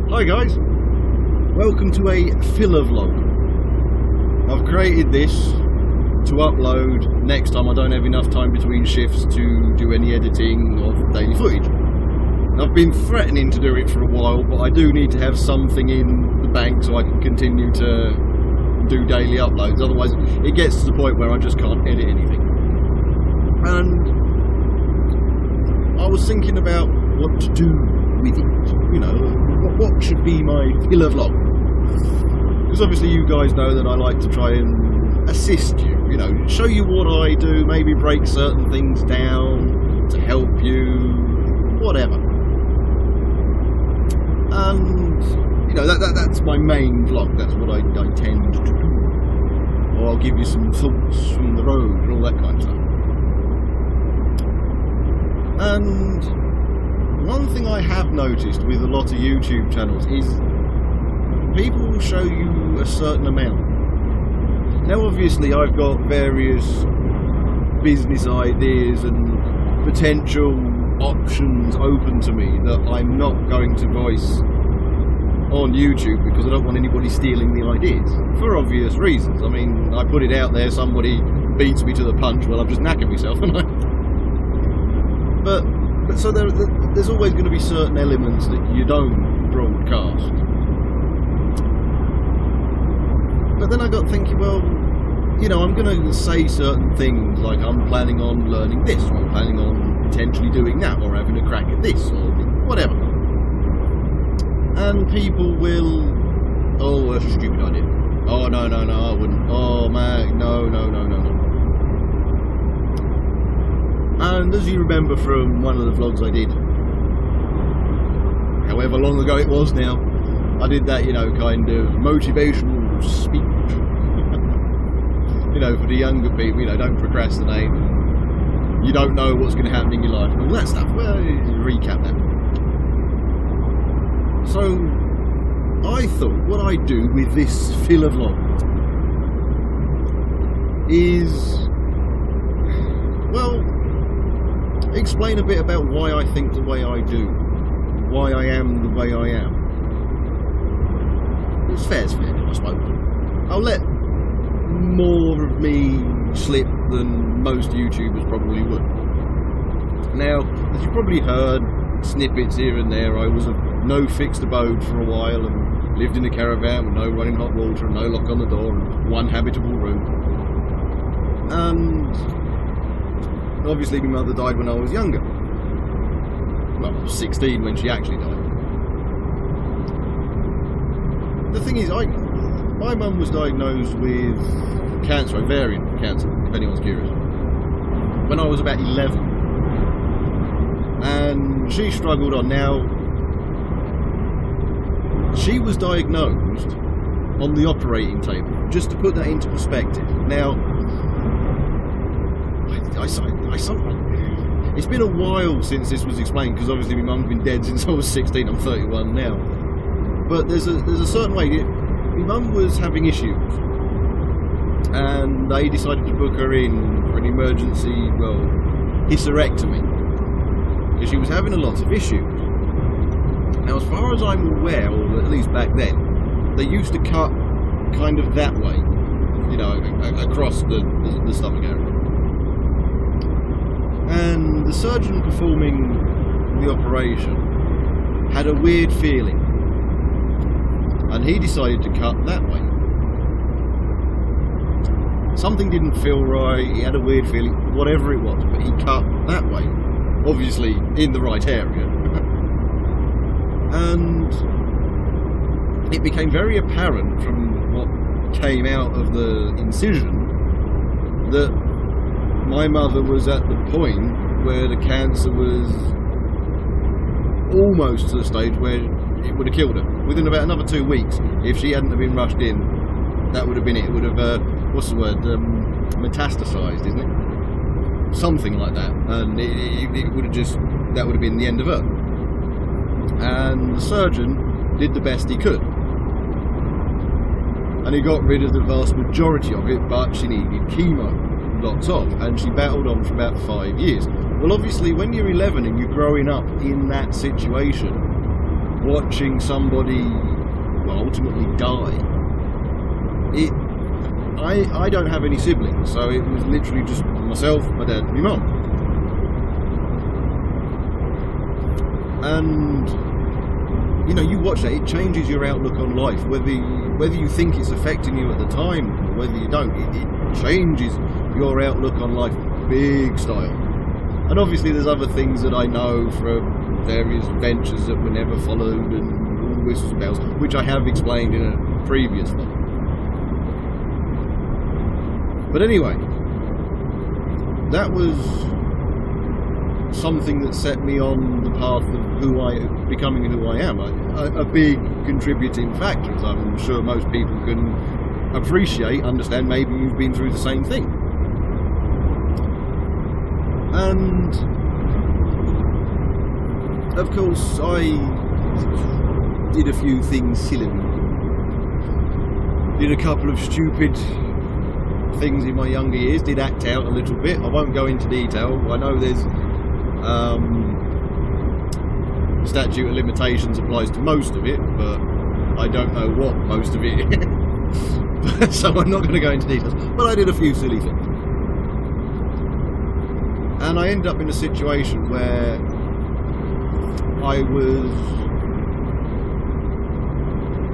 Hi guys, welcome to a filler vlog. I've created this to upload next time I don't have enough time between shifts to do any editing of daily footage. I've been threatening to do it for a while, but I do need to have something in the bank so I can continue to do daily uploads, otherwise it gets to the point where I just can't edit anything. And I was thinking about what to do with it, you know, what should be my filler vlog, because obviously you guys know that I like to try and assist you, you know, show you what I do, maybe break certain things down to help you, whatever. And you know, that's my main vlog, that's what I tend to do, or I'll give you some thoughts from the road and all that kind of stuff. And one thing I have noticed with a lot of YouTube channels is people will show you a certain amount. Now obviously I've got various business ideas and potential options open to me that I'm not going to voice on YouTube because I don't want anybody stealing the ideas, for obvious reasons. I mean, I put it out there, somebody beats me to the punch, well I've just knackered myself, and But so there's always going to be certain elements that you don't broadcast. But then I got thinking, well, you know, I'm going to say certain things like I'm planning on learning this, or I'm planning on potentially doing that, or having a crack at this, or whatever. And people will, oh, that's a stupid idea. Oh, no, I wouldn't. Oh, man, no. And as you remember from one of the vlogs I did, however long ago it was now, I did that, you know, kind of motivational speech. You know, for the younger people, you know, don't procrastinate. You don't know what's going to happen in your life and all that stuff. Well, recap that. So, I thought what I'd do with this filler vlog is, well, explain a bit about why I think the way I do, why I am the way I am. It's fair, I suppose. I'll let more of me slip than most YouTubers probably would. Now, as you probably heard snippets here and there, I was of no fixed abode for a while and lived in a caravan with no running hot water and no lock on the door and one habitable room. And obviously my mother died when I was younger. Well, I was 16 when she actually died. The thing is, my mum was diagnosed with cancer, ovarian cancer, if anyone's curious, when I was about 11. And she struggled on. Now, she was diagnosed on the operating table, just to put that into perspective. Now, it's been a while since this was explained, because obviously my mum's been dead since I was 16, I'm 31 now. But there's a certain way. My mum was having issues, and they decided to book her in for an emergency, well, hysterectomy, because she was having a lot of issues. Now, as far as I'm aware, or at least back then, they used to cut kind of that way, you know, across the stomach area. And the surgeon performing the operation had a weird feeling, and he decided to cut that way. Something didn't feel right, he had a weird feeling, whatever it was, but he cut that way, obviously in the right area. And it became very apparent from what came out of the incision that my mother was at the point where the cancer was almost to the stage where it would have killed her. Within about another 2 weeks, if she hadn't have been rushed in, that would have been it. It would have, what's the word, metastasized, isn't it? Something like that. And it would have just, that would have been the end of her. And the surgeon did the best he could. And he got rid of the vast majority of it, but she needed chemo. Lots of, and she battled on for about 5 years. Well, obviously when you're 11 and you're growing up in that situation watching somebody, well, ultimately die. I don't have any siblings, so it was literally just myself, my dad, and my mum. And you know, you watch that, it changes your outlook on life, whether you think it's affecting you at the time or whether you don't. It changes your outlook on life big style. And obviously there's other things that I know from various ventures that were never followed and all whistles and bells, which I have explained in a previous one. But anyway, that was something that set me on the path of becoming who I am. A big contributing factor, as I'm sure most people can understand. Maybe you've been through the same thing. And of course I did a few things silly. Did a couple of stupid things in my younger years, did act out a little bit. I won't go into detail. I know there's statute of limitations applies to most of it, but I don't know what most of it is. So I'm not going to go into details, but I did a few silly things. And I ended up in a situation where I was,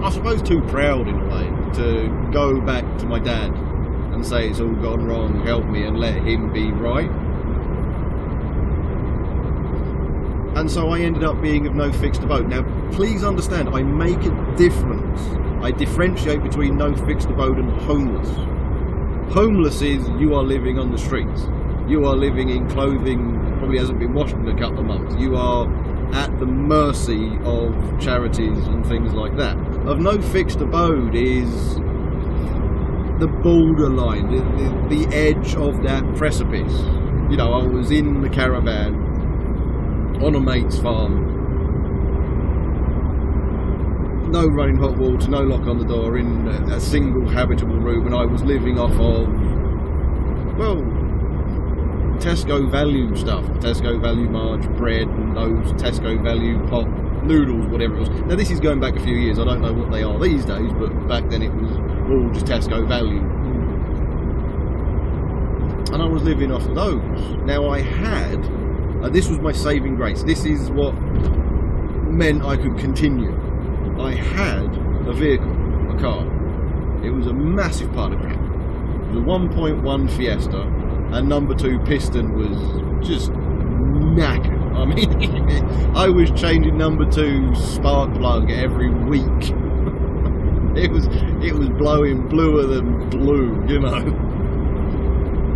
I suppose, too proud in a way to go back to my dad and say it's all gone wrong, help me, and let him be right. And so I ended up being of no fixed abode. Now, please understand, I make a difference. I differentiate between no fixed abode and homeless. Homeless is you are living on the streets. You are living in clothing probably hasn't been washed in a couple of months. You are at the mercy of charities and things like that. Of no fixed abode is the borderline, the edge of that precipice. You know, I was in the caravan on a mate's farm, no running hot water, no lock on the door, in a single habitable room, and I was living off of, well, Tesco value stuff, Tesco value marge bread and those Tesco value pot noodles, whatever it was. Now this is going back a few years, I don't know what they are these days, but back then it was all just Tesco value. And I was living off of those. Now I had, this was my saving grace, this is what meant I could continue. I had a vehicle, a car. It was a massive part of crap. It was a 1.1 Fiesta, and number 2 piston was just knackered. I mean, I was changing number 2 spark plug every week. It was blowing bluer than blue, you know.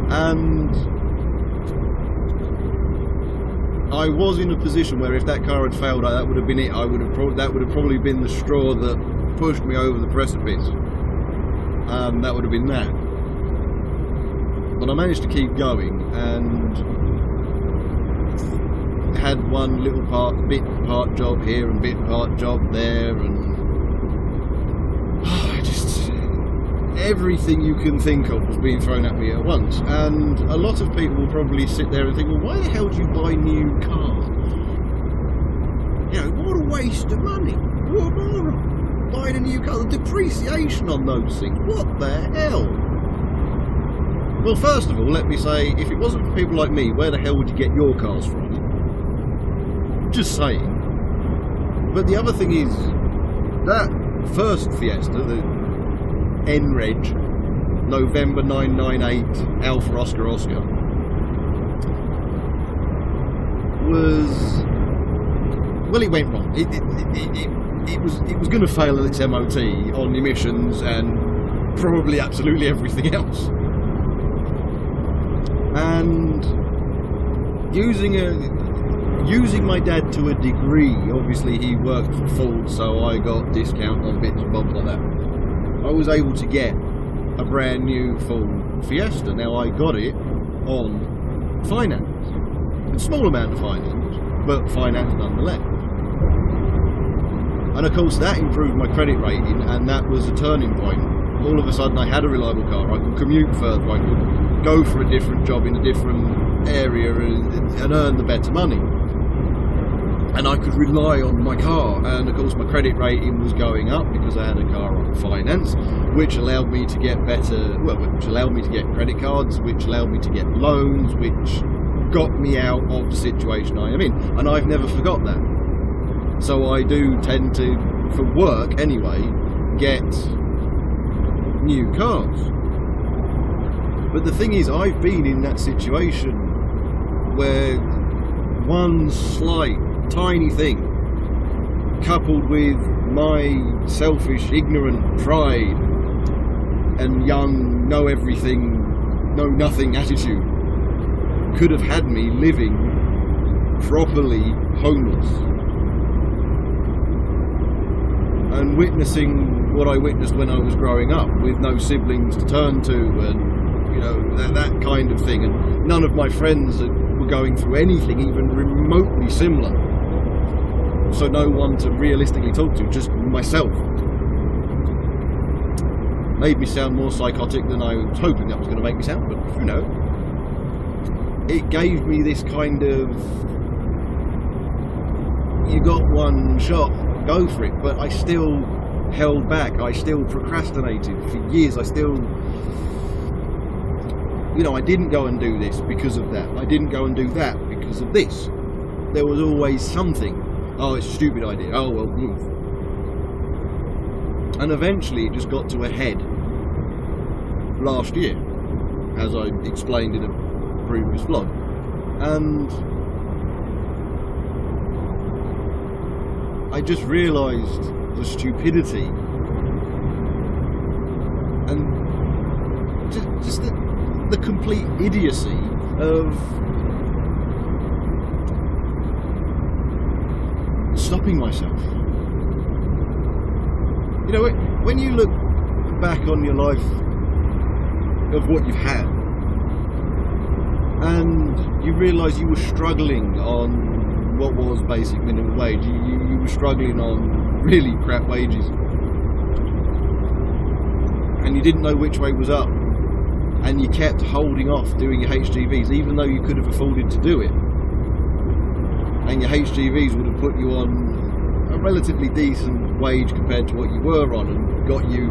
And I was in a position where if that car had failed, that would have been it. That would have probably been the straw that pushed me over the precipice. That would have been that. But I managed to keep going and had one little bit part job here and bit part job there, and just everything you can think of was being thrown at me at once. And a lot of people will probably sit there and think, well, why the hell do you buy new cars? You know, what a waste of money. What a moron. Buying a new car, the depreciation on those things, what the hell? Well, first of all, let me say, if it wasn't for people like me, where the hell would you get your cars from? Just saying. But the other thing is, that first Fiesta, the NREG, November 998 Alpha Oscar Oscar, was, well, it went wrong. It was going to fail at its MOT on emissions and probably absolutely everything else. And using my dad to a degree, obviously he worked for Ford, so I got discount on bits and bobs like that. I was able to get a brand new full Fiesta. Now I got it on finance, a small amount of finance, but finance nonetheless. And of course that improved my credit rating, and that was a turning point. All of a sudden I had a reliable car, I could commute further, I could go for a different job in a different area and earn the better money. and I could rely on my car, and of course my credit rating was going up because I had a car on finance, which allowed me to get which allowed me to get credit cards, which allowed me to get loans, which got me out of the situation I am in, and I've never forgot that. So I do tend to, for work anyway, get new cars. But the thing is, I've been in that situation where one slight, tiny thing, coupled with my selfish, ignorant pride and young, know everything, know nothing attitude, could have had me living properly homeless. And witnessing what I witnessed when I was growing up, with no siblings to turn to, and that kind of thing, and none of my friends were going through anything even remotely similar, so no one to realistically talk to, just myself. Made me sound more psychotic than I was hoping that was going to make me sound, but who knows. It gave me this kind of, you got one shot, go for it. But I still held back, I still procrastinated for years. I still, I didn't go and do this because of that, I didn't go and do that because of this. There was always something. Oh, it's a stupid idea, oh well, move. And eventually it just got to a head last year, as I explained in a previous vlog. And I just realised the stupidity and just the complete idiocy of stopping myself. When you look back on your life of what you've had, and you realise you were struggling on what was basic minimum wage, you were struggling on really crap wages, and you didn't know which way was up, and you kept holding off doing your HGVs even though you could have afforded to do it, and your HGVs would have put you on a relatively decent wage compared to what you were on, and got you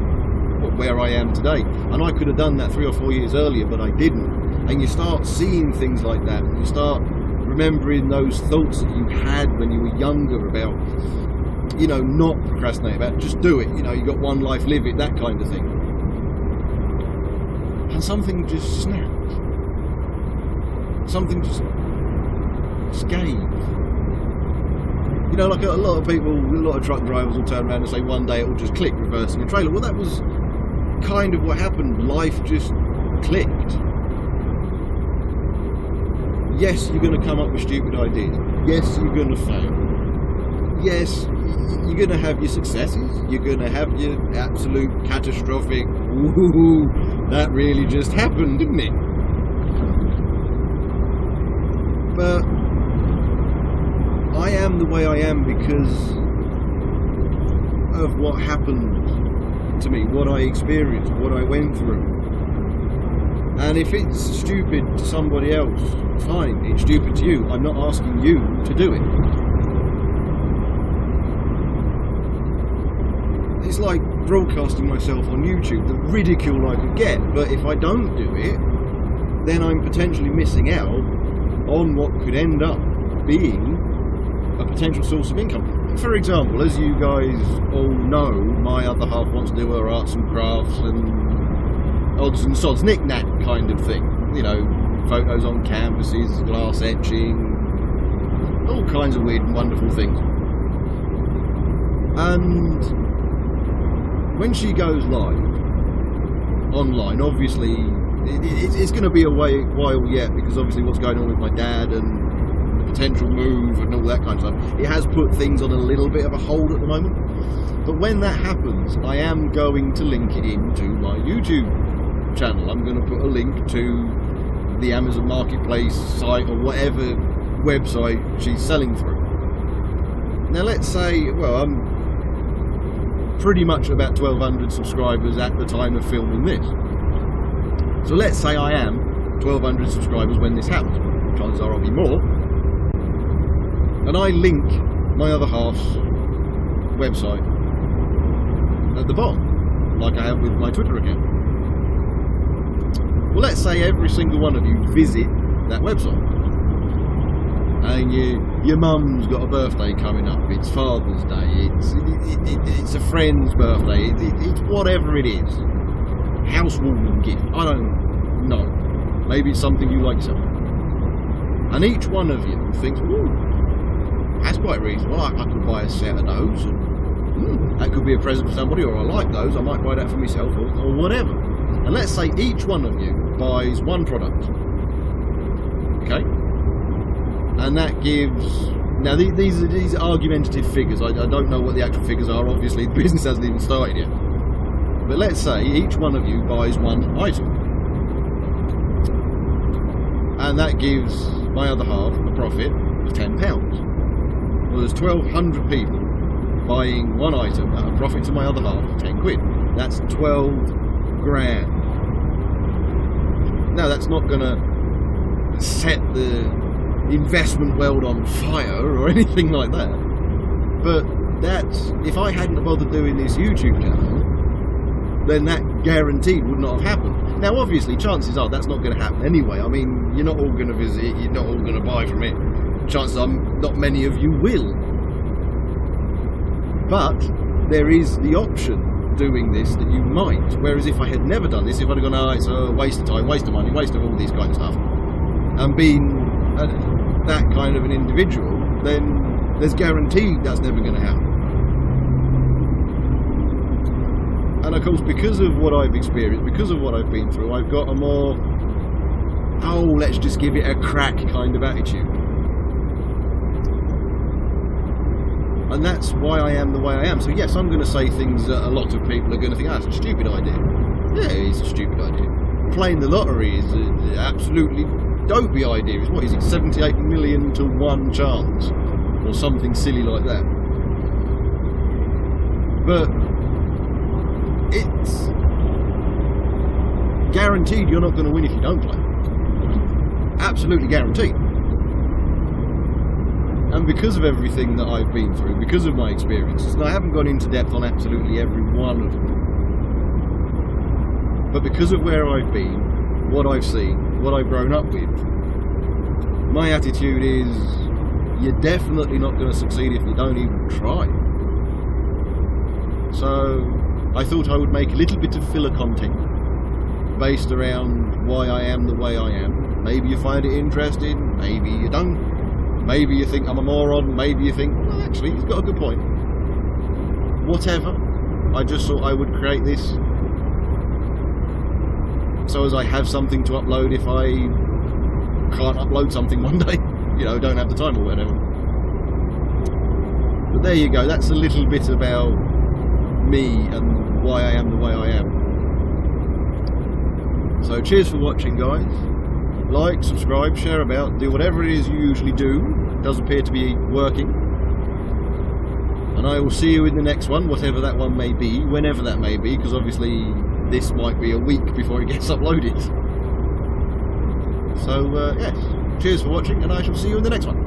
where I am today. And I could have done that 3 or 4 years earlier, but I didn't. And you start seeing things like that, and you start remembering those thoughts that you had when you were younger about, not procrastinate, about just do it, you got one life, live it, that kind of thing. And something just snapped. Something just gave. Like a lot of people, a lot of truck drivers will turn around and say one day it will just click, reversing a trailer. Well, that was kind of what happened. Life just clicked. Yes, you're going to come up with stupid ideas. Yes, you're going to fail. Yes, you're going to have your successes. You're going to have your absolute catastrophic, woohoo, that really just happened, didn't it? But I am the way I am because of what happened to me, what I experienced, what I went through. And if it's stupid to somebody else, fine, it's stupid to you. I'm not asking you to do it. It's like broadcasting myself on YouTube, the ridicule I could get, but if I don't do it, then I'm potentially missing out on what could end up being a potential source of income. For example, as you guys all know, my other half wants to do her arts and crafts and odds and sods, knick-knack kind of thing. Photos on canvases, glass etching, all kinds of weird and wonderful things. And when she goes live, online, obviously, it's going to be a while yet, because obviously what's going on with my dad and potential move and all that kind of stuff, it has put things on a little bit of a hold at the moment. But when that happens, I am going to link it into my YouTube channel. I'm going to put a link to the Amazon Marketplace site or whatever website she's selling through. Now let's say, well, I'm pretty much about 1,200 subscribers at the time of filming this. So let's say I am 1,200 subscribers when this happens. Chances are I'll be more. And I link my other half's website at the bottom, like I have with my Twitter account. Well, let's say every single one of you visit that website, and your mum's got a birthday coming up, it's Father's Day, it's a friend's birthday, it's whatever it is, housewarming gift, I don't know, maybe it's something you like yourself, and each one of you thinks, ooh, that's quite reasonable, I could buy a set of those, and that could be a present for somebody, or I like those, I might buy that for myself, or whatever. And let's say each one of you buys one product, okay? And that gives, now these are argumentative figures, I don't know what the actual figures are, obviously the business hasn't even started yet. But let's say each one of you buys one item. And that gives my other half a profit of £10. Well, there's 1,200 people buying one item at a profit to my other half of 10 quid. That's 12 grand. Now that's not going to set the investment world on fire or anything like that, but that's, if I hadn't bothered doing this YouTube channel, then that guaranteed would not have happened. Now obviously chances are that's not going to happen anyway. I mean, you're not all going to visit, you're not all going to buy from it, chances are not many of you will, but there is the option doing this that you might, whereas if I had never done this, if I'd have gone, oh, it's a waste of time, waste of money, waste of all these kind of stuff, and been that kind of an individual, then there's guaranteed that's never going to happen. And of course, because of what I've experienced, because of what I've been through, I've got a more, oh, let's just give it a crack kind of attitude. And that's why I am the way I am. So yes, I'm going to say things that a lot of people are going to think, ah, it's a stupid idea. Yeah, it's a stupid idea. Playing the lottery is an absolutely dopey idea. It's, what is it, 78 million to 1 chance? Or something silly like that. But it's guaranteed you're not going to win if you don't play. Absolutely guaranteed. And because of everything that I've been through, because of my experiences, and I haven't gone into depth on absolutely every one of them, but because of where I've been, what I've seen, what I've grown up with, my attitude is, you're definitely not going to succeed if you don't even try. So I thought I would make a little bit of filler content based around why I am the way I am. Maybe you find it interesting, maybe you don't. Maybe you think I'm a moron, maybe you think, well, actually, he's got a good point. Whatever. I just thought I would create this so as I have something to upload if I can't upload something one day. You know, don't have the time or whatever. But there you go, that's a little bit about me and why I am the way I am. So cheers for watching, guys. Like, subscribe, share about, do whatever it is you usually do. It does appear to be working. And I will see you in the next one, whatever that one may be, whenever that may be, because obviously this might be a week before it gets uploaded. So, yes, cheers for watching, and I shall see you in the next one.